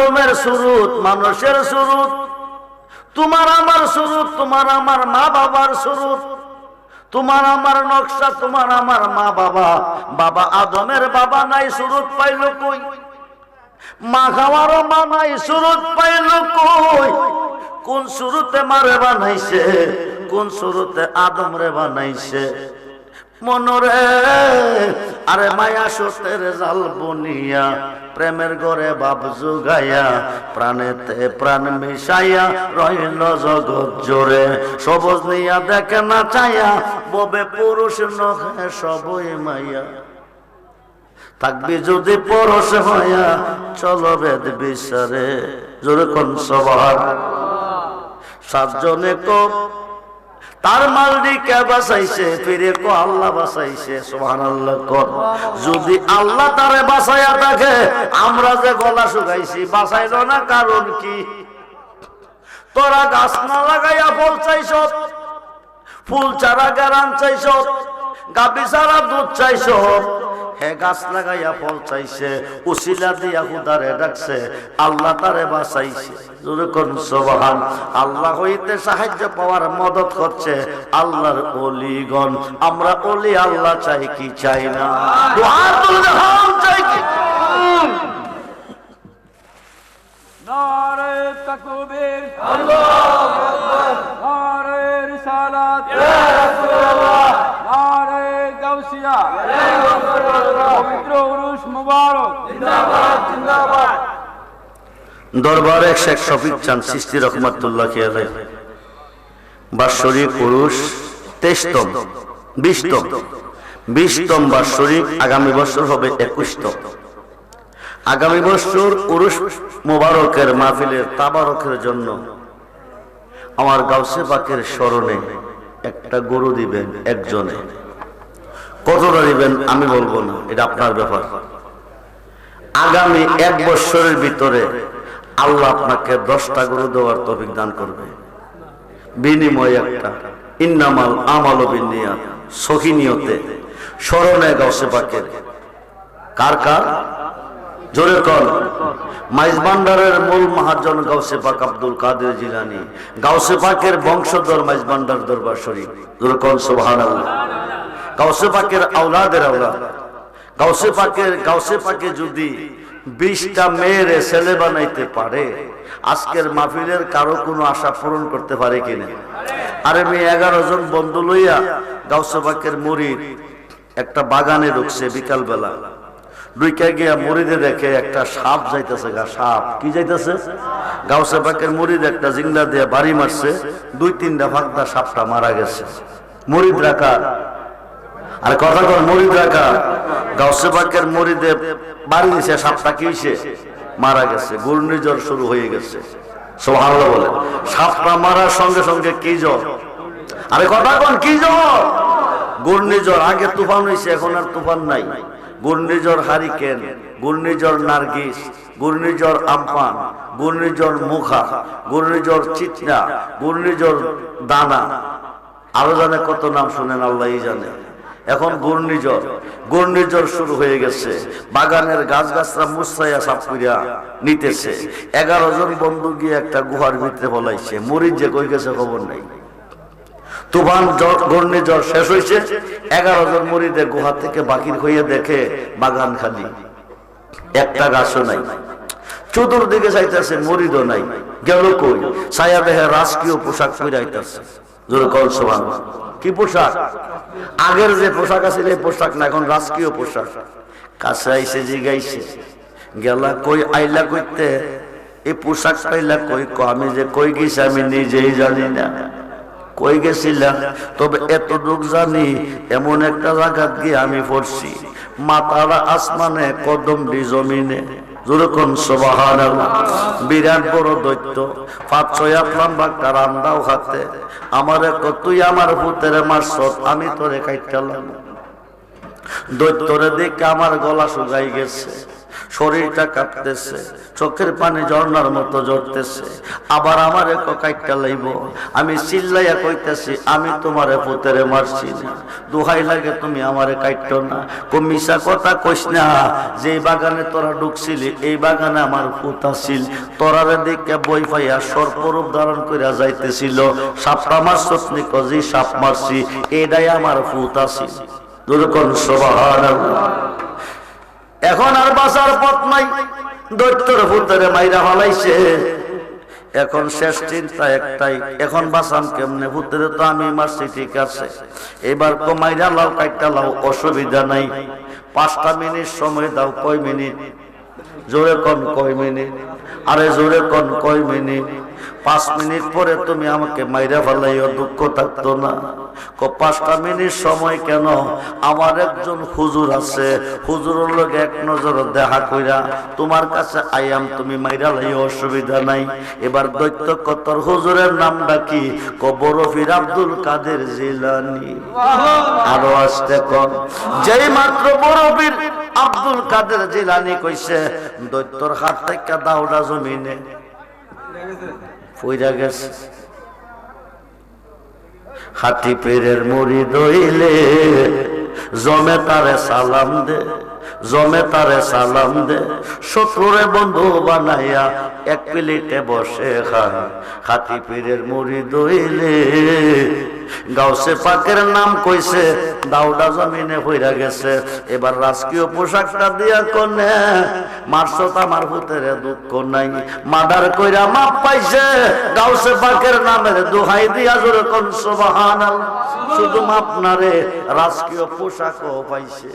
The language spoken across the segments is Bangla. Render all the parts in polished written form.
আদমের সুরুত, মানুষের সুরুত, তোমার আমার সুরুত, তোমার আমার মা বাবার সুরুত, তোমার আমার নকশা, তোমার আমার মা বাবা। বাবা আদমের বাবা নাই, সুরুত পাইল কই? মা খাওয়ারও মা নাই, সুরুত পাইল কই? কোন সুরুতে মারে বানাইছে, কোন সুরুতে আদম রে বানাইছে? মনরে আরে মায়া সতের জাল বনিয়া, প্রেমের ঘরে বাপ জুগাইয়া, প্রাণেতে প্রাণ মিশাইয়া রইল জগৎ জোরে। সবজ নিয়া দেখে না চাইয়া, ববে পুরুষ নহে সবই মাইয়া। থাকবি যদি পরশ হইয়া, চলো বেদ বিচারে। জোরে কোন সবার সাতজনে কো তার মালিককে বাঁচাইছে, ফিরে কো আল্লাহ বাঁচাইছে। সুবহানাল্লাহ কর। যদি আল্লাহ তারে বাঁচাইয়া থাকে, আমরা যে গলা শুকাইছি বাঁচাইল না, কারণ কি? তোরা গাছ না লাগাইয়া ফল চাইছ, ফুল চারা গারান চাইছ, গাবি চারা দুধ চাইছ। হে গাছ লাগাইয়া ফল চাইছে, উসিলা দিয়া খুদারে ডাকছে, আল্লাহ তারে বাঁচাইছে। জোরে কোন সুবহান। আল্লাহ হইতে সাহায্য পাওয়ার মদত করছে আল্লাহর ওলিগণ। আমরা ওলি আল্লাহ চাই কি চাই না? দুআতুল জাহান চাই কি? নারে তাকবীর, আল্লাহু আকবার। নারে রিসালাত, ইয়া রাসূলুল্লাহ। নারে গাউসিয়া, ইয়া রাসূলুল্লাহ। পবিত্র উরুস মুবারক, জিন্দাবাদ জিন্দাবাদ। দরবারে শেখ শফিক চাঁদ চিশতি রহমাতুল্লাহ আলাইহি বাৎসরিক উরুস 23তম 20তম বাৎসরিক। আগামী বছর হবে 21তম। আগামী বছর উরুস মুবারকের মাহফিলের তাবারকের জন্য আমার গাউসে পাকের স্মরণে একটা গরু দিবেন একজনে। কতটা দিবেন আমি বলবো না, এটা আপনার ব্যাপার। আগামী 1 বছরের ভিতরে আল্লাহ আপনাকে 10টা গরু দেওয়ার তৌফিক দান করবে। বিনিময় একটা ইন্নামাল আমালু বিন্নিয়াত, সহি নিয়তে স্মরণে গাউসে পাকের। কার কার? জোরে কর। মাইজবান্ডারের মূল মহাজন গাউসে পাক আব্দুল কাদের জিলানী, গাউসে পাকের বংশধর মাইজবান্ডার দরবার শরীফ। জোরে কর সুবহানাল্লাহ। গাউসে পাকের আওলাদের আওলাদ। গাউসে পাকে যদি 20টা মেয়ের ছেলে বানাইতে পারে, আজকের মাহফিলের কারো কোনো আশা পূরণ করতে পারে কিনা? আরে মেয়ে 11 জন বন্ধু লইয়া গাউসে পাকের মুরিদ একটা বাগানে ঢুকছে বিকাল বেলা। ঢুকে গিয়া মুরিদে দেখে একটা সাপ যাইতেছে। সাপ কি যাইতেছে? গাউসে পাকের মুরিদ একটা জিংলা দিয়ে বাড়ি মারছে, 2-3টা ফাঁকটা সাপটা মারা গেছে। মুরিদ রাখা আর কথা কর, মুরিদ রাখা। গাউসে পাকের মুরিদে বাড়ি দিছে, সাপটা কি হইছে? মারা গেছে। ঘূর্ণিঝড় শুরু হয়ে গেছে। সুবহানাল্লাহ বলে। সাপটা মারার সঙ্গে সঙ্গে কি জ্বর? আরে কথা কন, কি জ্বর? ঘূর্ণিঝড়। আগে তুফান হইছে, এখন আর তুফান নাই। ঘূর্ণিঝড় হারিকেন, ঘূর্ণিঝড় নার্গিস, ঘূর্ণিঝড় আমপান, ঘূর্ণিঝড় মুখা, ঘূর্ণিঝড় চিত্রা, ঘূর্ণিঝড় দানা, আরো জানে কত নাম শুনেন, আল্লাহই জানে। এখন ঘূর্ণিঝড় শুরু হয়ে গেছে। বাগানের গাছ গাছরা মুছাইয়া সাফ করিয়া নিতেছে। 11 জন বন্ধু গিয়ে একটা গুহার ভিতরে বলাইছে। মুরিদ যে কই গেছে খবর নাই। তুফান ঘূর্ণিঝড় শেষ হয়েছে, 11 জন মুরিদে গুহা থেকে বাকির হইয়া দেখে বাগান খালি, একটা গাছও নাই। চতুর্দিকে চাইতেছে, মুরিদও নাই। গেল কই? ছায়া দেহে রাজকীয় পোশাক পরে আইতাছে। জোরে কল সুবহানাল্লাহ। কি পোশাক? আগের যে পোশাক আছে এই পোশাক না, এখন রাজকীয় পোশাক। কাছে আইসে জিগাইছে, গেলা কই, আইলা কইতে, এই পোশাক পাইলা কই? আমি যে কই গেছি আমি নিজেই জানি না। কই গেছিলাম? তবে এতটুক জানি, এমন একটা জায়গা গিয়ে আমি পড়ছি, মাতারা আসমানে কদম দি জমিনে। যেরকম সুবহানাল্লাহ। বিরাট বড় দৈত্য, 5-6 লম্বা একটা রান্দাও হাতে। আমার তুই আমার পুতের মারছ, আমি তোরে কাইটালাম। দৈত্যরে দেখে আমার গলা শুকাই গেছে। শরীরটা কাঁপতেছে, চোখের পানি ঝর্ণার মতো ঝরতেছে। আবার আমারে কাইটটা লাইব। আমি চিল্লাইয়া কইতেছি, আমি তোমারে পুতেরে মারছি না, দোহাই লাগে তুমি আমারে কাইট্টো না। মিশা কথা কইস না, যে বাগানে তোরা ঢুকছিলি এই বাগানে আমার পুত আছিল। তোরারে দেখে বই পাইয়া সর্পরূপ ধারণ করিয়া যাইতেছিল, সাপটা আমার সতনি কজি সাপ মারছি, এটাই আমার পুত আছিল। দুরকম সুবহানাল্লাহ। এখন আর বাঁচার পথ নাই, দৈত্যর ভূতেরে মাইরা ফলাইছে। এখন শেষ চিন্তা একটাই, এখন বাঁচাম কেমনে? ভূতেরে তো আমি মারছি, ঠিক আছে, এবার তো মাইরা লাও, কাইটা লাও, অসুবিধা নাই। 5টা মিনিট সময় দাও। কয় মিনিট? জোরে কোন কয় মিনিট? আরে জোরে কোন কয় মিনিট? 5 মিনিট পরে তুমি আমাকে মাইরা ফেলাইও, দুঃখ থাকতো না? 5টা মিনিট সময় কেন? আমার একজন হুজুর আছে, হুজুরের লগে এক নজর দেখা কইরা তোমার কাছে আইয়াম, তুমি মাইরা লাইও, অসুবিধা নাই। এবার দৈত্য কতর হুজুরের নামটা কি? বরফির আব্দুল কাদের জিলানী। আরো আসতে কন। যেই মাত্র বরফির আব্দুল কাদের জিলানী কইছে, দৈত্যর হাত থেকে দাউডা জমিনে পইরা গেছে। হাতি পীরের মুরিদ হইলে জমে তারে সালাম দে, জমে তারে সালাম দে। শত্রুরে বন্ধু বানাইয়া এক প্লেটে বসে খায়। হাতি পীরের মুরিদ হইলে গাউসে পাকের নাম কইছে, দাউডা জমিনে পইরা গেছে। এবার রাজকীয় পোশাকটা দিয়া কোনে মারছো, আমার ভূতেরে দুঃখ নাই, মার্ডার কইরা মাপ পাইছে। গাউসে পাকের নামের দোহাই দিয়া জোরে কোন সুবহানাল্লাহ। শুধু মাপ না রে, রাজকীয় পোশাকও পাইছে।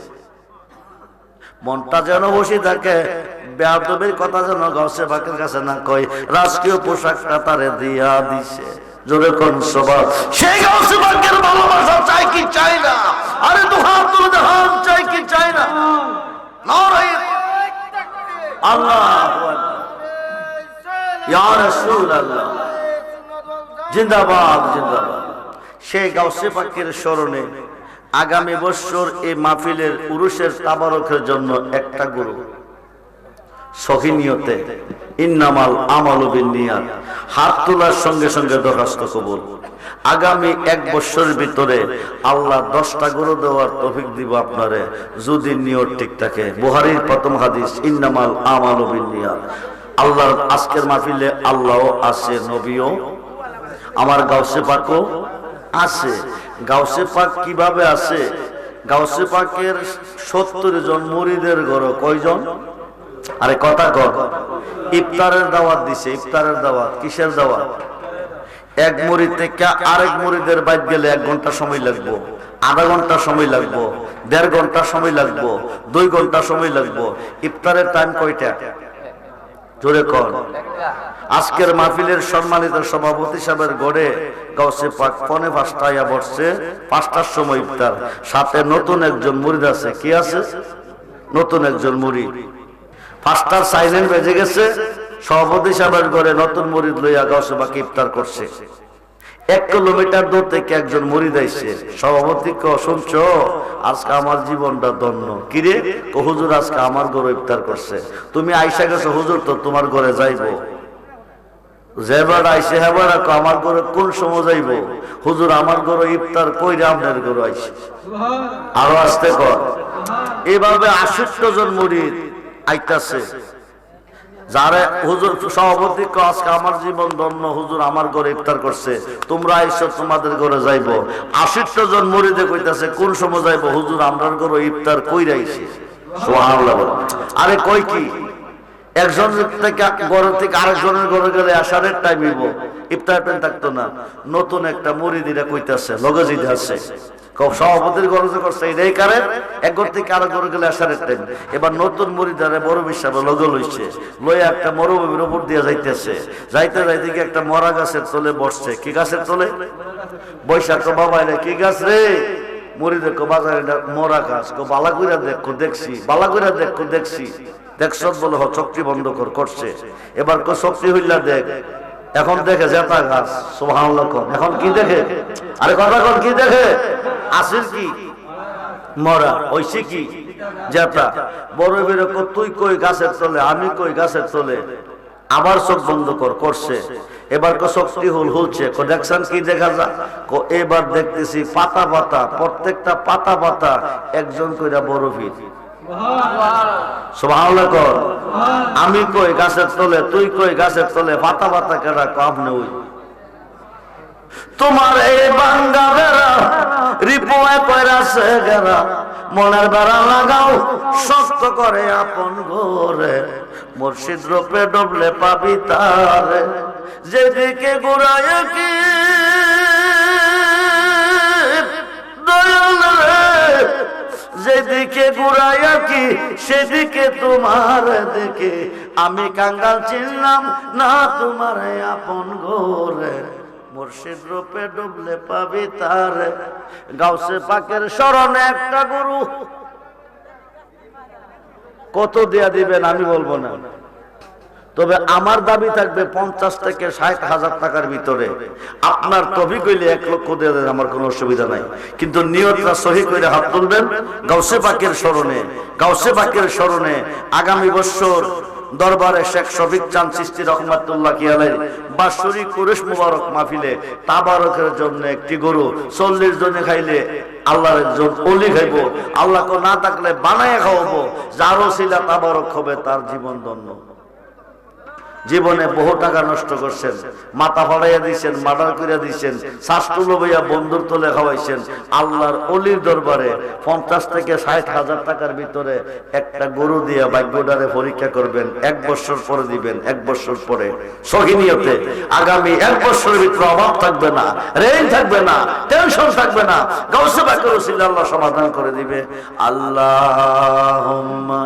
মনটা যেন বসে থাকে, বেয়াদবির কথা যেন গাউসে পাকের কাছে না কই, রাজকীয় পোশাকটা তারে দিয়া দিছে। জোরে কোন সুবহান। সেই গাউসে পাকের ভালোবাসা চাই কি চাই না? আরে দুহাত তুলে হাত চাই কি চাই না? নারে আল্লাহু আকবার, ইয়া রাসূলুল্লাহ, জিন্দাবাদ জিন্দাবাদ। সেই গাউসে পাকের স্মরণে আগামী বছর এই মাহফিলের উরুসের তাবারকের জন্য একটা গরু সহিনিয়তে ইন্নামাল আমালু বিন্নিয়াত, হাত তোলার সঙ্গে সঙ্গে দরখাস্ত কবুল। আগামী 1 বছরের ভিতরে আল্লাহ 10টা গরু দেওয়ার তৌফিক দিব আপনারে, যদি নিয়ত ঠিক থাকে। বুখারীর প্রথম হাদিস, ইন্নামাল আমালু বিন্নিয়াত। আল্লাহর আজকের মাহফিলে আল্লাহও আছে, নবীও, আমার গাউসে পাকও আছে। গাউসে পাক কিভাবে আছে? গাউসে পাকের 70 জন মুরিদের ঘর কয়জন? আরে কথা কর। ইফতারের দাওয়াত দিছে। ইফতারের দাওয়াত কিসের দাওয়াত? এক মুরিদ থেকে আরেক মুরিদের বাইত গেলে 1 ঘন্টা সময় লাগবে, আধা ঘন্টা সময় লাগবে, 1.5 ঘন্টা সময় লাগবে, 2 ঘন্টা সময় লাগবে। ইফতারের টাইম কয়টা? জোরে কর। আজকের মাহফিলের সম্মানিত সভাপতি সাহেবের গড়ে গাউসে পাক 4:45 বসছে, 5টার সময় ইফতার। সাথে নতুন একজন মুরিদ আছে। কি আছে? নতুন একজন মুরিদ। 5টার সাইলেন্ট বেজে গেছে, সভাপতি সাহেবের ঘরে নতুন মুরিদ লইয়া গাউসে পাক ইফতার করছে। 1 কিলোমিটার দূর থেকে একজন মুরিদ আইছে। সভাপতি কে শুনছো? আজকে আমার জীবনটা ধন্য। কিরে? হুজুর আজকে আমার ঘরে ইফতার করছে। তুমি আইসা গেছো হুজুর, তো তোমার ঘরে যাইবো। যেবার আইসে হেবার আমার ঘরে কোন সময় যাইব? হুজুর আমার ঘরে ইফতার কইরে আপনার ঘরে আইসে। আরো আসতে কর। এইভাবে 68 জন মুরিদ আইতাছে। যারা হুজুর সভাপতি আজকে আমার জীবন ধন্য, হুজুর আমার ঘরে ইফতার করছে, তোমরা আইসো, তোমাদের ঘরে যাইব। 68 জন মুরিদে কইতাছে কোন সময় যাইব? হুজুর আমরার ঘরে ইফতার কইরা আইছে। সুবহানাল্লাহ। আরে কই কি? একজন থেকে ঘর থেকে আরেকজনের ঘরে গেলে আসারের টাইম হইব, ইফতার টাইম থাকতো না। নতুন একটা মুরিদিরা কইতাছে, লগজিদ আছে, সভাপতির ঘরে যে করছে এটাই কারণ, এক ঘর থেকে আরেক ঘরে গেলে আসারের টাইম। এবার নতুন মুরিদারে বড় বিশ্বাস লগ লইছে, লইয়া একটা মরুভূমির উপর দিয়ে যাইতেছে। যাইতে যাইতে কি একটা মরা গাছের তলে বসছে। কি গাছের তলে? বৈশাখ বাবা এলে কি গাছ রে? মুরিদের কো বাজারে মরা গাছ। কো বালা কইরা দেখো, দেখছি। বালা কইরা দেখো, দেখছি। দেখছ বলে চক্রি বন্ধ করছে। এবার কো চক্রি হইলা দেখ। এখন দেখে জেতা গাছ। সুবহানাল্লাহ। এখন কি দেখে? আরে কথা কর, কি দেখে? আসিল কি? মরা ওইসে কি জেতা বড় বেরো তুই কই গাছের তলে আমি কই গাছের তলে আবার চোখ বন্ধ করছে এবার শক্তি হুলছে দেখছেন কি দেখা যা এবার দেখতেছি পাতা পাতা প্রত্যেকটা পাতা পাতা একজন কইরা বরফির সুবহানাল্লাহ কর আমি কই গাছের তলে তুই কই গাছের তলে পাতা পাতা কেডা কাম নেই তোমার এই বাঙ্গা বেড়া রিপোয়ে কইরাছে গেরা মনের বেড়া লাগাও শক্ত করে আপন ঘরে মুর্শিদ রূপে ডুবলে পাবি তারে যেদিকে ঘুরায় কি দয়াল রে যেদিকে ঘুরায় কি সেদিকে তোমার দেখে আমি কাঙ্গাল চিনলাম না তোমার আপন ঘরে মুর্শিদ রূপে ডুবলে পাবি তারে গাউসে পাকের শরণে একটা গুরু কত দেয়া দিবেন আমি বলবো না তবে আমার দাবি থাকবে 50 থেকে 60,000 টাকার ভিতরে আপনার তৌফিক হইলে 1 লক্ষ দিয়ে দেন আমার কোনো অসুবিধা নাই কিন্তু নিয়তটা সহি করে হাত তুলবেন গাউসে পাকের শরণে আগামী বছর দরবারে শেখ শফিক চাঁদ চিশতি রহমাতুল্লাহ কি আলাইহি বাৎসরিক কুরুশ মুবারক মাহফিলে তাবারকের জন্য একটি গরু 40 জনে খাইলে আল্লাহর একজন ওলি খাইবো আল্লাহ কো না থাকলে বানায় খাওয়াবো যার ওসিলা তাবারক হবে তার জীবন ধন্য জীবনে বহু টাকা নষ্ট করছেন মাথা ফাড়াইয়া দিয়েছেন মার্ডার করিয়া দিয়েছেন শাস্ত্রুল ভাইয়া বন্ধুর তোলে খাওয়াইছেন আল্লাহর অলির দরবারে 50 থেকে 60,000 টাকার ভিতরে একটা গরু দিয়ে ভাগ্যটারে পরীক্ষা করবেন 1 বছর পরে দিবেন 1 বছর পরে সহিনিয়তে আগামী 1 বছরের ভিতরে অভাব থাকবে না রেল থাকবে না টেনশন থাকবে না গাউসে পাকের ওসিলা আল্লাহ সমাধান করে দিবে আল্লাহুম্মা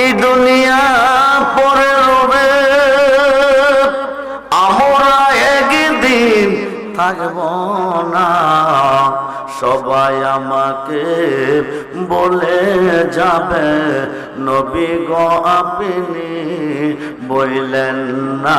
এই দুনিয়া পরে রবে আমরা একদিন থাকব না সবাই আমাকে বলে যাবে নবী গো আপনি বললেন না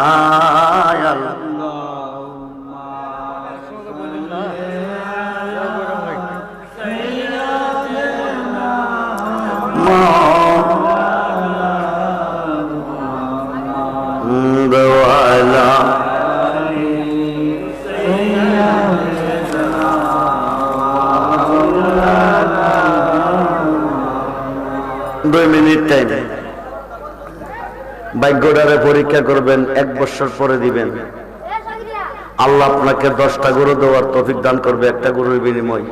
ভাগ্যটারে পরীক্ষা করবেন 1 বছর পরে দিবেন আল্লাহ আপনাকে 10টা গরু দেওয়ার তৌফিক দান করবে একটা গরুর বিনিময়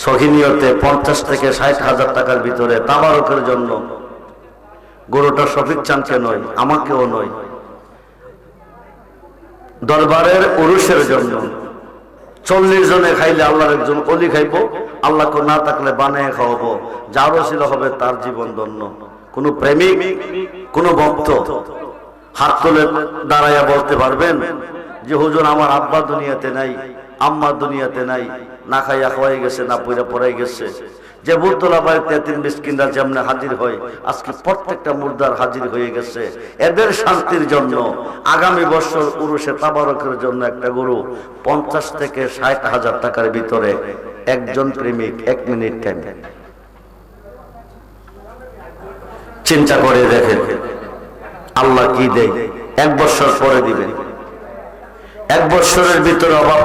সহিনিয়তে 50 থেকে 60,000 টাকার ভিতরে তাবারকের জন্য গরুটা শফিক চাঁদকে নয় আমাকেও নয় দরবারের উরুসের জন্য 40 জনে খাইলে আল্লাহর একজন অলি খাইবো আল্লাহকে না থাকলে বানায় খাওয়াবো যার ওসিলা হবে তার জীবন ধন্য কোন প্রেমিক কোন ভক্ত হাত তুলে দাঁড়াইয়া বলতে পারবেন যে হুজুর আমার আব্বা দুনিয়াতে নাই আম্মা দুনিয়াতে নাই না খাইয়া খাওয়াই গেছে না পয়রা পড়াই গেছে যে বুদ্ধলা বাড়ির 33 মিসকিনরা যেমনে হাজির হয় আজকে প্রত্যেকটা মুর্দার হাজির হয়ে গেছে এদের শান্তির জন্য আগামী বছর উরুসে তাবারকের জন্য একটা গরু 50 থেকে 60,000 টাকার ভিতরে একজন প্রেমিক 1 মিনিট টাইম চিন্তা করে দেখেন আল্লাহ কি দেয় 1 বছর পরে দিবেন 1 বছরের ভিতরে অভাব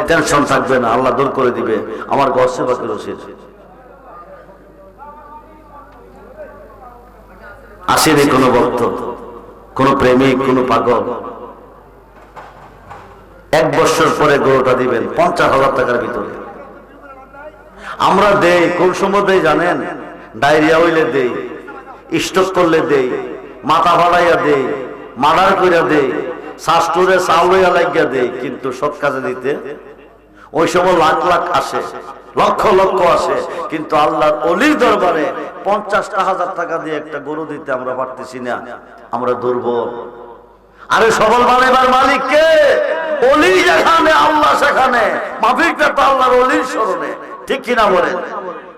টেনশন থাকবে না আল্লাহ দূর করে দিবে আমার গাউসে পাকের ওসিলা আসেনি কোন ভক্ত কোন প্রেমিক কোন পাগল 1 বছর পরে গরুটা দিবেন 50,000 টাকার ভিতরে আমরা দেই কোন সময় দেই জানেন ডায়রিয়া হইলে দেই স্ট্রোক করলে দেই মাথা ফাড়াইয়া দেই মার্ডার কইরা দেই শাস্ত্রে চাউলইয়া লাগিয়া দেই কিন্তু সৎ কাজে দিতে ওই সময় লাখ লাখ আসে লক্ষ লক্ষ আসে কিন্তু আল্লাহর অলির দরবারে 50,000 টাকা দিয়ে একটা গরু দিতে আমরা পারতেছি না আমরা দুর্বল আরে সবল বানাইবার মালিক কে অলি যেখানে আল্লাহ সেখানে, মাহফিলটা তো আল্লাহর অলির স্মরণে, ঠিক কিনা বলেন?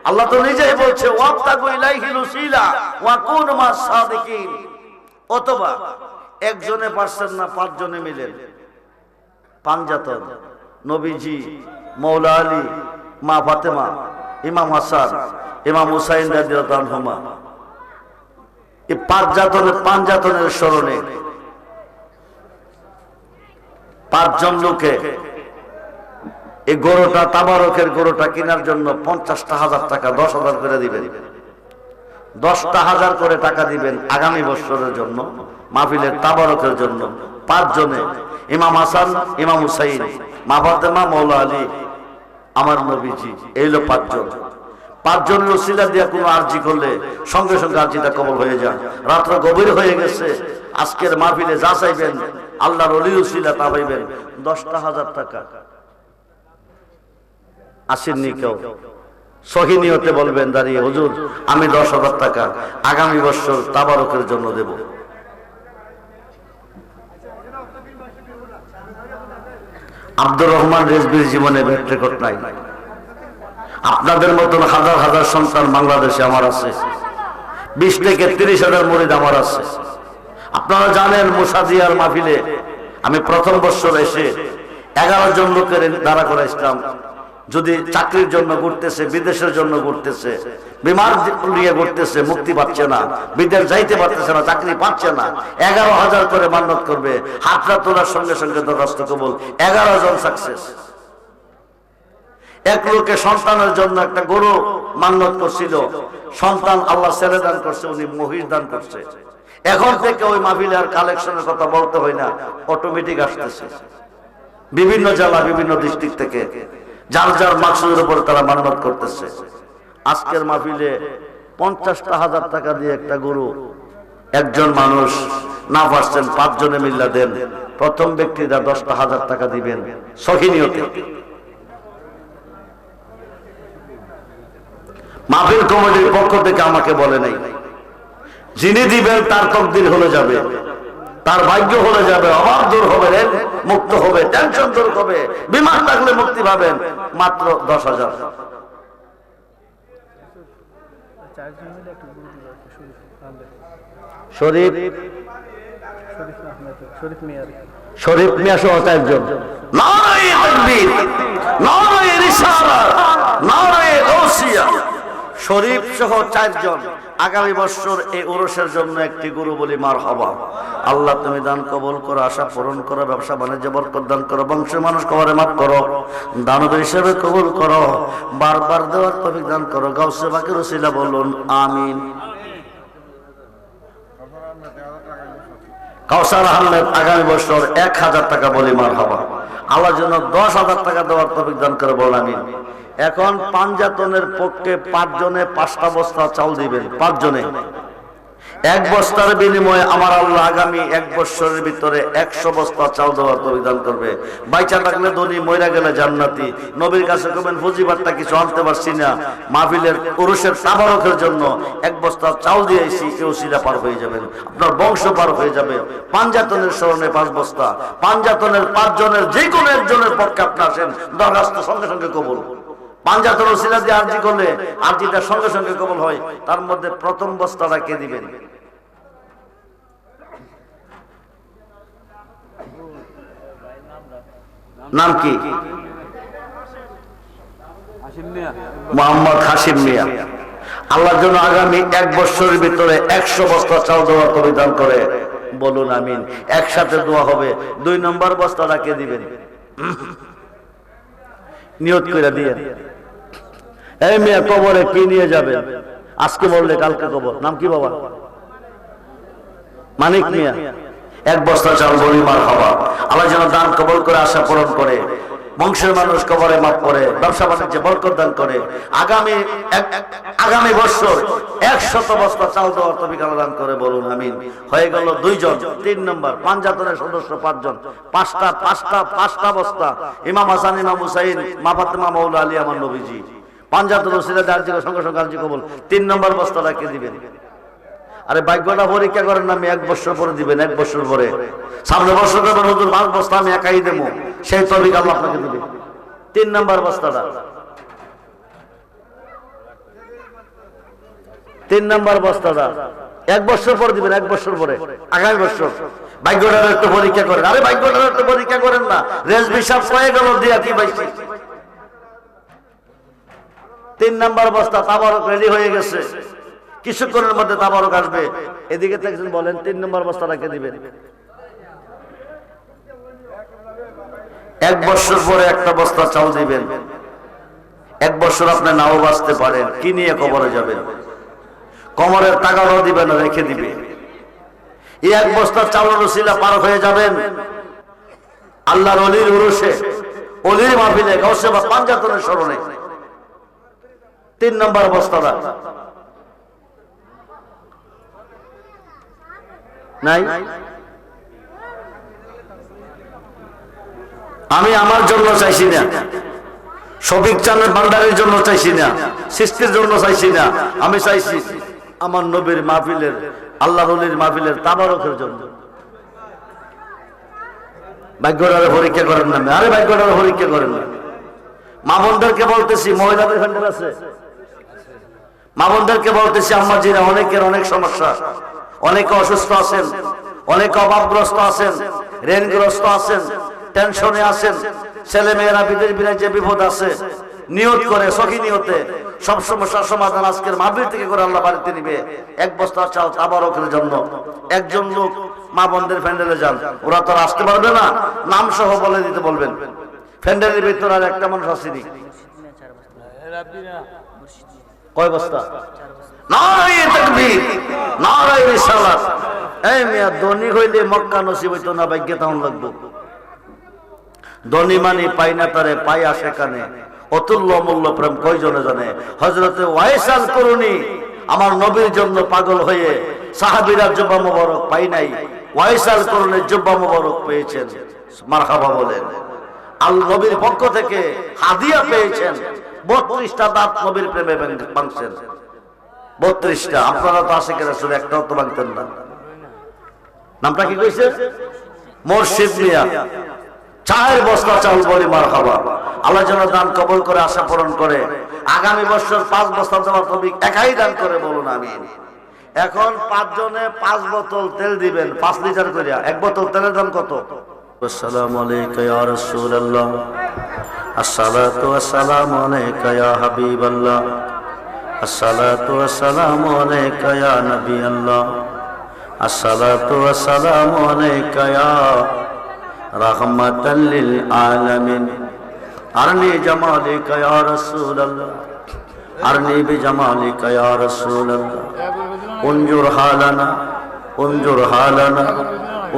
আল্লাহ তো নিজেই বলছে ওয়াবতাগু ইলাইহিল ওয়াসিলা ওয়া কুনু মাস সাদিকিন। অথবা একজনে পারছেন না, পাঁচজনে মিলেন পাঞ্জাতন, নবীজি, মৌলা আলী, মা ফাতেমা, ইমাম হাসান, ইমাম হুসাইন রাদিয়াল্লাহু আনহুমা, এই পাঞ্জাতনের স্মরণে পাঁচজন লোকে এই গরুটা, তাবারকের গরুটা কেনার জন্য 50,000 টাকা, 10,000 করে দিবেন, 10,000 করে টাকা দিবেন আগামী বছরের জন্য, মাহফিলের তাবারকের জন্য। পাঁচজনে, ইমাম হাসান, ইমাম হুসাইন, মা ফাতেমা, মৌলা আলী, আমার নবীজি, এই হলো পাঁচজন। পাঁচজনের ওসিলা দিয়ে কোনো আরজি করলে সঙ্গে সঙ্গে আরজিটা কবুল হয়ে যায়। রাত্র গভীর হয়ে গেছে, আজকের মাহফিলে যা চাইবেন আল্লাহর ওলির ওসিলা তা পাইবেন। 10,000 টাকা আসেননি কেউ, সহি নিয়তে বলবেন দাঁড়িয়ে, হুজুর আমি 10,000 টাকা আগামী বছর তাবারকের জন্য দেব। আব্দুর রহমান রেজবির জীবনে ব্যাট রেকর্ড নাই। আপনাদের মতন হাজার হাজার সন্তান বাংলাদেশে আমার আছে, 20 থেকে 30,000 মুরিদ আমার আছে। আপনারা জানেন মুসাদিয়ার মাহফিলে আমি প্রথম বছর এসে 11 জন লোকের দাঁড়া করাইছিলাম। যদি চাকরির জন্য ঘুরতেছে, বিদেশের জন্য ঘুরতেছে, বিমান নিয়ে ঘুরতেছে, মুক্তি পাচ্ছে না, বিদেশ যাইতে পারতেছে না, চাকরি পাচ্ছে না, 11,000 করে মান্যত করবে। হাতটা তোলার সঙ্গে সঙ্গে দরখাস্ত কবুল, 11 জন সাকসেস। এক লোকে সন্তানের জন্য একটা গরু মান্যত করছিল, সন্তান আল্লাহ ছেলে দান করছে, উনি মহিষ দান করছে। এখন থেকে ওই মাহফিলে আর কালেকশনের কথা বলতে হয় না, অটোমেটিক আসতেছে বিভিন্ন জেলা, বিভিন্ন ডিস্ট্রিক্ট থেকে যার যার মাকসুদের উপর তারা মান্যত করতেছে। আজকের মাহফিলে 50,000 টাকা দিয়ে একটা গরু, একজন মানুষ না পারছেন, 5 জনে মিল্লা দেন। প্রথম ব্যক্তিরা 10,000 টাকা দিবেন সহি নিয়তে। মাহফিল কমিটির পক্ষ থেকে আমাকে বলে নাই, যিনি দিবেন তার তকদির হলে যাবে, তার ভাগ্য হলে যাবে, অভাব দূর হবে, মুক্ত হবে, টেনশন দূর হবে, বিমান থাকলে মুক্তি পাবেন। মাত্র 10,000। শরীফ মিয়া সহ 4 জন। নারায়ে তাকবীর, নারায়ে রিসালাত, নারায়ে গাউসিয়া। শরীফ সহ 4 জন। আগামী বছর এই উরুসের জন্য একটি গরু বলি মারহাবা। আল্লাহ তুমি দান কবুল করো, আশা পূরণ করো, ব্যবসা বাণিজ্য বরকত দান করো, বংশের মানুষ কবরে মাফ করো, দানব হিসেবে কবুল করো, বারবার দেওয়ার তৌফিক দান করো। গাউসে পাকের ওসিলা বলুন আমিন। কাউসার আহমেদ আগামী বছর 1,000 টাকা বলি মারহাবা। আল্লাহর জন্য 10,000 টাকা দেওয়ার তৌফিক দান করে বলুন আমিন। এখন পাঞ্জাতনের পক্ষে 5 জনে 5টা বস্তা চাল দিবেন, 5 জনে 1 বস্তার বিনিময়ে আমার আল্লাহ আগামী 1 বছরের ভিতরে 100 বস্তা চাল দেওয়ার তৌফিক দান করবে। বাইচা থাকলে ধনী, মইরা গেলে জান্নাতি। নবীর কাছে কবেন ফজিবারটা কিছু আনতে পারছি না, মাহফিলের উরুসের তাবারকের জন্য 1 বস্তা চাল দিয়েছি, কেউ সিলা পার হয়ে যাবেন, আপনার বংশ পার হয়ে যাবে। পাঞ্জাতনের স্মরণে 5 বস্তা, পাঞ্জাতনের 5 জনের যে কোনো একজনের পক্ষে আপনি আসেন, দরখাস্ত সঙ্গে সঙ্গে কবুল। পাঞ্জাতন ওসিলা দিয়ে আরজি করলে আরজিটা সঙ্গে সঙ্গে কবুল হয়। তার মধ্যে প্রথম বস্তাটা কে দিবেন? নাম কি? মোহাম্মদ হাশিম মিয়া। আল্লাহর জন্য আগামী 1 বছরের ভিতরে 100 বস্তা চাল দেওয়ার তৌফিক দান করে বলুন আমিন। একসাথে দোয়া হবে। 2 নম্বর বস্তাটা কে দিবেন? নিয়ত করে দিয়ে এই মিয়া কবরে কি নিয়ে যাবেন? আজকে বললে কালকে কবর। নাম কি বাবা? মানিক মিয়া। 1 বস্তা চাল বলি মারহাবা। আল্লাহ যেন দান কবুল করে, আশা পূরণ করে, বংশের মানুষ কবরে মাফ করে, ব্যবসা বাণিজ্যে বরকত দান করে। আগামী বছর 100 বস্তা চাল দেওয়ার তৌফিক আল্লাহ দান করে বলুন আমিন। হয়ে গেল 2 জন। 3 নম্বর পাঞ্জাতনের সদস্য 5 জন, 5টা বস্তা। ইমাম হাসান, ইমাম হুসাইন, মা ফাতেমা, মৌলা আলী, আমার নবীজি। পাঞ্জাতন ওসিলা দার্জি সঙ্গে সঙ্গে আরজি কবুল। 3 নম্বর বস্তাটা কে দিবেন? আরে ভাগ্যটা পরীক্ষা করেন না, আমি 1 বছর পরে দিবেন, 1 বছর পরে, সামনে বছর দেবেন হুজুর 5 বস্তা আমি একাই দেবো, সেই তৌফিক আল্লাহ আপনাকে দিবে। 3 নাম্বার বস্তাটা, 3 নাম্বার বস্তাটা 1 বছর পরে দিবেন, 1 বছর পরে, আগামী বছর। ভাগ্যটার একটু পরীক্ষা করেন। আরে ভাগ্যটার একটু পরীক্ষা করেন না, রেজবি সাহেব হয়ে গেল দিয়া কি পাইছি। 3 নাম্বার বস্তা তাবারক রেডি হয়ে গেছে, কিছুক্ষণের মধ্যে তাবারক আসবে। এদিকে একজন বলেন 3 নম্বর বস্তাটাকে দিবেন। 1 বছর পরে একটা বস্তা চাল দিবেন। 1 বছর আপনি নাও বাঁচতে পারেন, কি নিয়ে কবরে যাবেন? কবরের টাকাও দিবেন, রেখে দিবে। এই 1 বস্তা চালের রসিলা পার হয়ে যাবেন আল্লাহর ওলির উরুসে, ওলির মাহফিলে, গাউসে বা পাঞ্জাতনের স্মরণে। 3 নম্বর বস্তাটা নাই। আমি আমার জন্য চাইছি না, শফিক চাঁদের ভান্ডারের জন্য চাইছি না, সৃষ্টির জন্য চাইছি না, আমি চাইছি আমার নবীর মাহফিলের, আল্লাহর ওলির মাহফিলের তাবারকের জন্য। ভাগ্যটারে পরীক্ষা করেন না, আরে ভাগ্যটারে পরীক্ষা করেন না। মা বোনদেরকে বলতেছি, মহিলাদের ভান্ডার আছে, মা বোনদেরকে বলতেছি, আম্মাজিরা অনেকের অনেক সমস্যা, অনেকে অসুস্থ আছেন, অনেকে অভাবগ্রস্ত আছেন, ঋণগ্রস্ত আছেন, টেনশনে আছেন, ছেলে মেয়েরা বিদেশ বিরাজ্যে বিপদ আছে। নিয়ত করে সখী নিয়তে সব সমস্যার সমাধান আজকের মাহফিল থেকে করে আল্লাহ বাড়িতে নিবে। 1 বস্তা চাল তাবারকের জন্য। একজন লোক মা বোনদের প্যান্ডেলে যান, ওরা তো আসতে পারবে না, নাম সহ বলে দিতে বলবেন। প্যান্ডেলের ভিতরে আর একটা মানুষ আসেনি। কয় বস্তা? নারায়ে তাকবীর, নারায়ে রিসালাত। এই মিয়া, ধনী হইলে মক্কা নসিব হইতো না, ভাগ্যে তাহন লাগবো। ধনী মানি পাই না তারে, পাই আসে কানে, অতুল্য অমূল্য প্রেম কয়জনে জানে। হযরতে ওয়াইসাল করুনি আমার নবীর জন্য পাগল হয়ে সাহাবীরা জুব্বা মোবারক পাই নাই, ওয়াইসাল করুনি জুব্বা মোবারক পেয়েছেন। মারহাবা বলেন। আল নবীর পক্ষ থেকে হাদিয়া পেয়েছেন। 32টা দাঁত নবীর প্রেমে ভাঙছেন, 32টা। আপনারা তো আশিকের রাসূল একটাও তো ভাঙতেন না। নামটা কি কইছে? মুর্শিদ মিয়া। 4 বস্তা চাল বলি মারহাবা। আল্লাহ যেন দান কবুল করে, আশা পূরণ করে। আগামী বছর 5 বস্তা দেওয়ার তৌফিক একাই দান করে, বলুন আমিন। এখন 5 জনে 5 বোতল তেল দিবেন, 5 লিটার করে। 1 বোতল তেলের দাম কত? আসসালামু আলাইকা ইয়া রাসূলুল্লাহ, আসসালাতু ওয়াসসালামু আলাইকা ইয়া হাবিবাল্লাহ, আসসালাতু ওয়াসসালামু আলাইকা ইয়া নবিয়াল্লাহ, আসসালাতু ওয়াসসালামু আলাইকা ইয়া রাহমাতাল লিল আলামিন। আরনি জামালিকা ইয়া রাসূলুল্লাহ, আরনি বিজামালিকা ইয়া রাসূলুল্লাহ, উনজুর হালানা, উনজুর হালানা,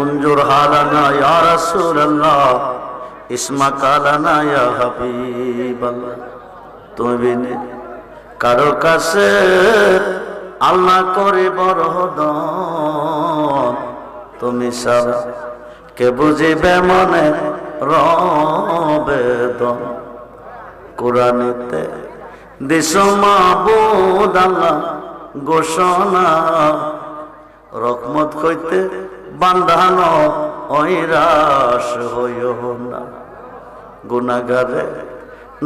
উনজুর হালানা ইয়া রাসূলুল্লাহ, ইসমাকা লানা ইয়া হাবিবাল্লাহ। তুমি বিনে কারো কাছে আল্লাহ করে বরদন, তুমি সারা কে বুঝিবে মনে রবেদন। কোরআনেতে দিস মাহবুদ আল্লাহ ঘোষণা, রহমত হইতে বান্ধানো ঐরাস হইও না। গুনাহগারে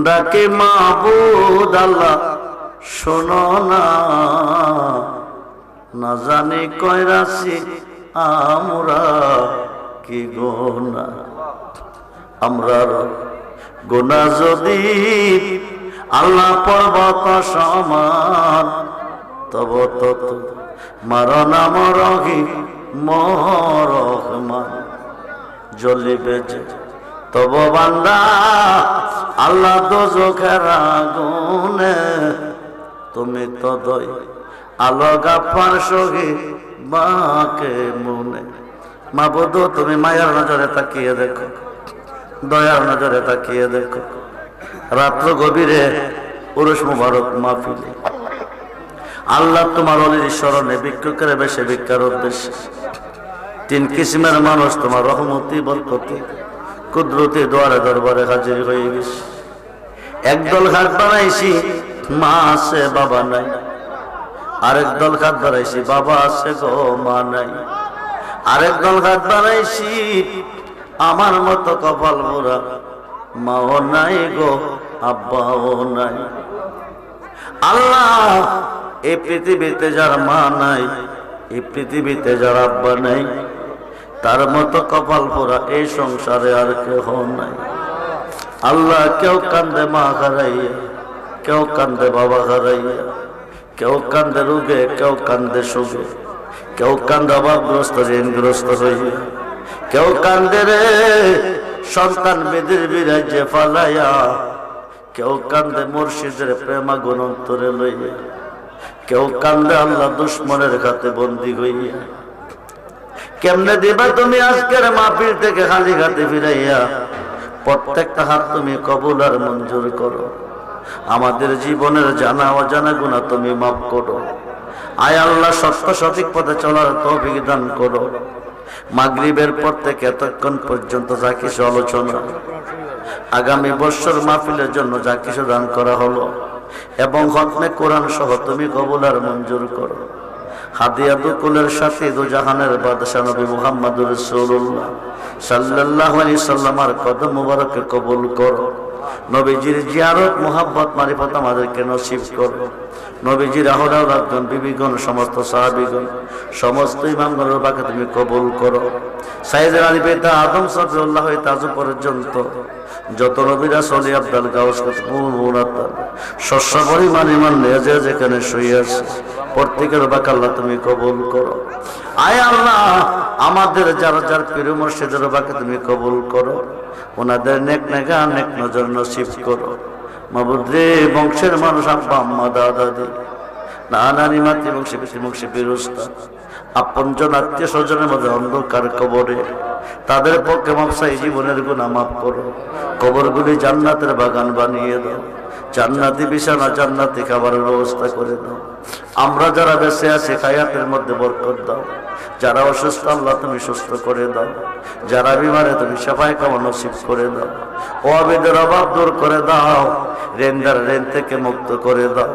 ডাকে মাহবুদ আল্লাহ শোনো না, না জানি কয়রাছি আমরা কি গোনা। আমরার গোনা যদি আল্লাহ পর্বত সমান, তব তত মারণ মরহি মরহমান। জ্বলিবে যে তব বান্দা আল্লাহ দোজখের আগুনে, তুমি তো দই আলো গাফার সহি বাকে মনে। মাবুদ তুমি মায়ার নজরে তাকিয়ে দেখো, দয়ার নজরে তাকিয়ে দেখো। রাত্র গভীরে উরুস মুবারক মাহফিলে আল্লাহ তোমার অলির স্মরণে ভিক্ষুকের বেশে ভিক্ষার উদ্দেশ্যে 3 কিসিমের মানুষ তোমার রহমতি বরকতি কুদরতি দোয়ারে দরবারে হাজির হয়ে গেছে। একদল ঘাট বানাইছি, মা আছে বাবা নাই, আরেক দল খাত বাড়াইছি বাবা আছে গো মা নাই, আরেক দল খাত বাড়াইছি আমার মতো কপাল মোরা মাও নাই গো আব্বাও নাই। আল্লাহ এই পৃথিবীতে যার মা নাই, এই পৃথিবীতে যার আব্বা নাই, তার মতো কপাল পোড়া এই সংসারে আর কেহ নাই। আল্লাহ কেউ কান্দে মা হারাইয়া, কেউ কান্দে বাবা হারাইয়া, কেউ কান্দে রোগে, কেউ কান্দে সুখে, কেউ কান্দে অভাবগ্রস্ত ঋণগ্রস্ত হইয়া, কেউ কান্দে রে সন্তান বেদের বিরাজ্যে ফালাইয়া, কেউ কান্দে মুর্শিদের প্রেমাগুণ অন্তরে লইয়া, কেউ কান্দে আল্লাহ দুশ্মনের হাতে বন্দী হইয়া। কেমনে দিবা তুমি আজকের মাহফিল থেকে খালি হাতে ফিরাইয়া? প্রত্যেকটা হাত তুমি কবুল আর মঞ্জুর করো। আমাদের জীবনের জানা অজানা গুনাহ তুমি মাফ করো। আয় আল্লাহ সত্য সঠিক পথে চলার তৌফিক দান করো। মাগরিবের পর থেকে এতক্ষণ পর্যন্ত যা কিছু আলোচনা, আগামী বছর মাহফিলের জন্য যা কিছু দান করা হলো এবং খতমে কোরআন সহ তুমি কবুল আর মঞ্জুর করো। হাদিয়া দুকুলের সাথে দু জাহানের বাদশা নবী মুহাম্মদুর রাসূলুল্লাহ সাল্লাল্লাহু আলাইহি সাল্লামের কদম মুবারকে কবুল করো। নবীজির জিয়ারত মুহাব্বত মারিফত আমাদেরকে নসিব করো। নবীজির আহলে রাতগণ বিবিগণ সমস্ত সাহাবীগণ সমস্ত ইমামগণের বাকে তুমি কবুল করো। সাইয়েদুল আলী বেতা আদম সাল্লাল্লাহু আলাইহি তাজ পর্যন্ত যত নবীরা সলি আব্দুল গাউস মুরাদ্দাদ শস্য পরিমাণ ইমান নিয়ে যে যেখানে শুয়ে আছে প্রত্যেকের বাকে আল্লাহ তুমি কবুল করো। আয় আল্লাহ আমাদের যারা যার পীর মুর্শিদের বাকে তুমি কবুল করো। ওনাদের নেক নেগা নেক নজর নসিব করো। মাবুদ রে বংশের মানুষ আব্বা আম্মা দাদা দাদি নানা নাতি বংশী পিসি বংশী বিরস্তা আপনজন আত্মীয় স্বজনের মধ্যে অন্ধকার কবরে তাদের পক্ষে মাপসাই জীবনের গুনাহ মাফ করো। কবরগুলি জান্নাতের বাগান বানিয়ে দাও। জান্নাতি বিছানা জান্নাতি খাবারের ব্যবস্থা করে দাও। আমরা যারা বেঁচে আছি হায়াতের মধ্যে বরকত দাও। যারা অসুস্থ আল্লাহ তুমি সুস্থ করে দাও। যারা বিমারে তুমি সাফাই কামনা নসিব করে দাও। ওয়াবিদের অভাব দূর করে দাও। রেন্দার রেন থেকে মুক্ত করে দাও।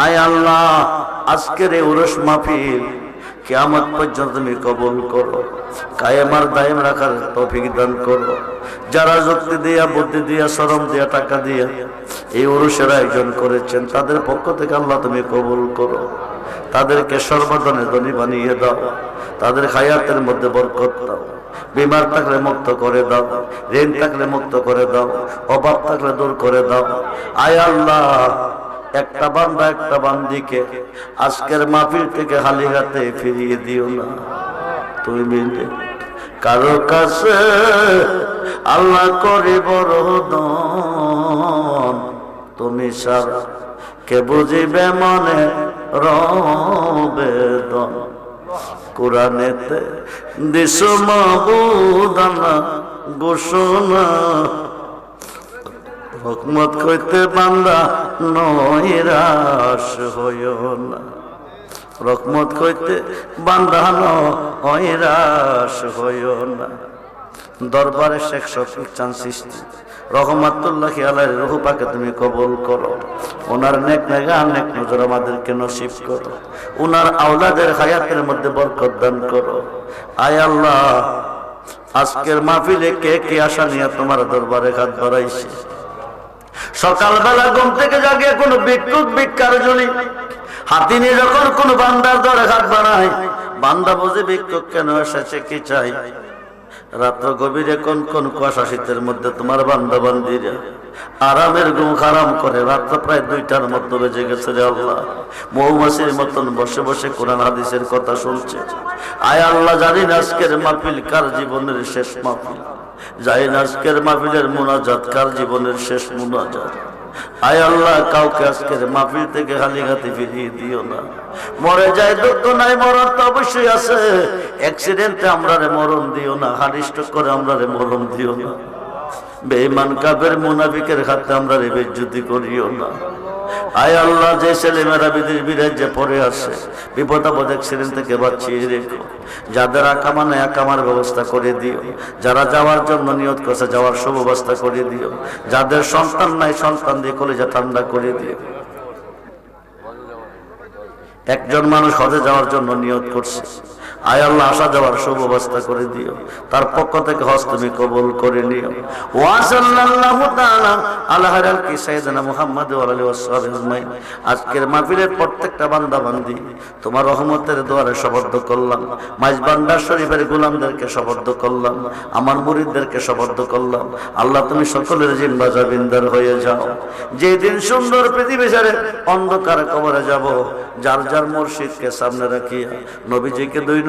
আয় আল্লাহ আজকের এই উরুস মাহফিল কিয়ামত পর্যন্ত তুমি কবুল করো। কায়েম আর দায়েম রাখার তৌফিক দান করো। যারা যুক্তি দিয়া বুদ্ধি দিয়া শ্রম দিয়া টাকা দিয়া এই উরুসের আয়োজন করেছেন তাদের পক্ষ থেকে আল্লাহ তুমি কবুল করো। তাদেরকে সর্বধনে ধনী বানিয়ে দাও। তাদের হায়াতের মধ্যে বরকত দাও। বিমার থাকলে মুক্ত করে দাও। ঋণ থাকলে মুক্ত করে দাও। অভাব থাকলে দূর করে দাও। আয় আল্লাহ একটা বান্দা একটা বান্দিকে আজকের মাহফিল থেকে খালি হাতে ফিরিয়ে দিও না। তুমি মিলে কারো কাছে আল্লাহ করে বড় দন। তুমি সারা কে বুঝিবে মনে রবেদন। কোরআনেতে দিস মাহবুদানা ঘোষণা রহমত কইতে বান্দা নৈরাশ হইও না। রহমত কইতে বান্দা নৈরাশ হইও না। দরবারে শেখ শফিক চাঁদ চিশতি রহমাতুল্লাহি আলাইহি রূহ পাকে তুমি কবুল করো। ওনার নেক নেগা নেক নজর আমাদেরকে নসিব করো। ওনার আওলাদের হায়াতের মধ্যে বরকত দান করো। আয় আল্লাহ আজকের মাহফিলে কে কে আশা নিয়ে তোমার দরবারে হাত বাড়াইছে? সকালবেলা ঘুম থেকে জাগিয়ে কোনো ভিক্ষুক ভিক্ষার জন্য হাতি নিয়ে যখন কোনো বান্দার দরে হাত বাড়ায় বান্দা বুঝে ভিক্ষুক কেন এসেছে কি চাই। রাত্র গভীরে কোন কোন কুয়াশা শীতের মধ্যে তোমার বান্দা বান্দিরা আরামের ঘুম হারাম করে রাত্র প্রায় 2টার মতো বেজে গেছে রে আল্লাহ। মৌমাছির মতন বসে বসে কোরআন হাদিসের কথা শুনছে। আয় আল্লাহ জানি না আজকের মাহফিল কার জীবনের শেষ মাহফিল। জানি না আজকের মাহফিলের মুনাজাত কার জীবনের শেষ মুনাজাত। আয় আল্লাহ কাউকে আজকের মাহফিল থেকে খালি হাতে ফিরিয়ে দিও না। মরে যায় দুঃখ নাই, মরণ তো অবশ্যই আছে। অ্যাক্সিডেন্টে আমরা রে মরণ দিও না। হারিষ্ট করে আমরা রে মরণ দিও না। বেঈমান কাফের মুনাফিকের হাতে আমরা রে বেইজ্জতি করিও না। আয় আল্লাহ যে ছেলেমেয়েরা বিদেশ বিরাজ্যে পড়ে আসে বিপদ আপদ অ্যাক্সিডেন্ট থেকে বাঁচিয়ে রেখো। যাদের আকামা নাই আকামার ব্যবস্থা করে দিও। যারা যাওয়ার জন্য নিয়ত করছে যাওয়ার সুব্যবস্থা করে দিও। যাদের সন্তান নাই সন্তান দিয়ে কলেজা ঠান্ডা করে দিও। একজন মানুষ হজে যাওয়ার জন্য নিয়ত করছে, আয় আল্লাহ আসা যাওয়ার সুব্যবস্থা করে দিও, তার পক্ষ থেকে হজ তুমি কবুল করে নিও। ওয়া সাল্লাল্লাহু তাআলা আলা হারালকি সাইয়্যিদিনা মুহাম্মদ ওয়া আলিহি ওয়াসহাবিহি আজমাইন। আজকের মাহফিলের প্রত্যেকটা বান্দা বান্দি তোমার রহমতের দুয়ারে শপথ করলাম, মাইজবান্ডার শরীফের গোলামদেরকে শপথ করলাম, আমার মুরিদদেরকে শপথ করলাম। আল্লাহ তুমি সকলের জিম্মা জাবিনদার হয়ে যাও। যেদিন সুন্দর পৃথিবী ছেড়ে অন্ধকার কবরে যাব, যার যার মুর্শিদকে সামনে রাখিয়া নবীজিকে দুই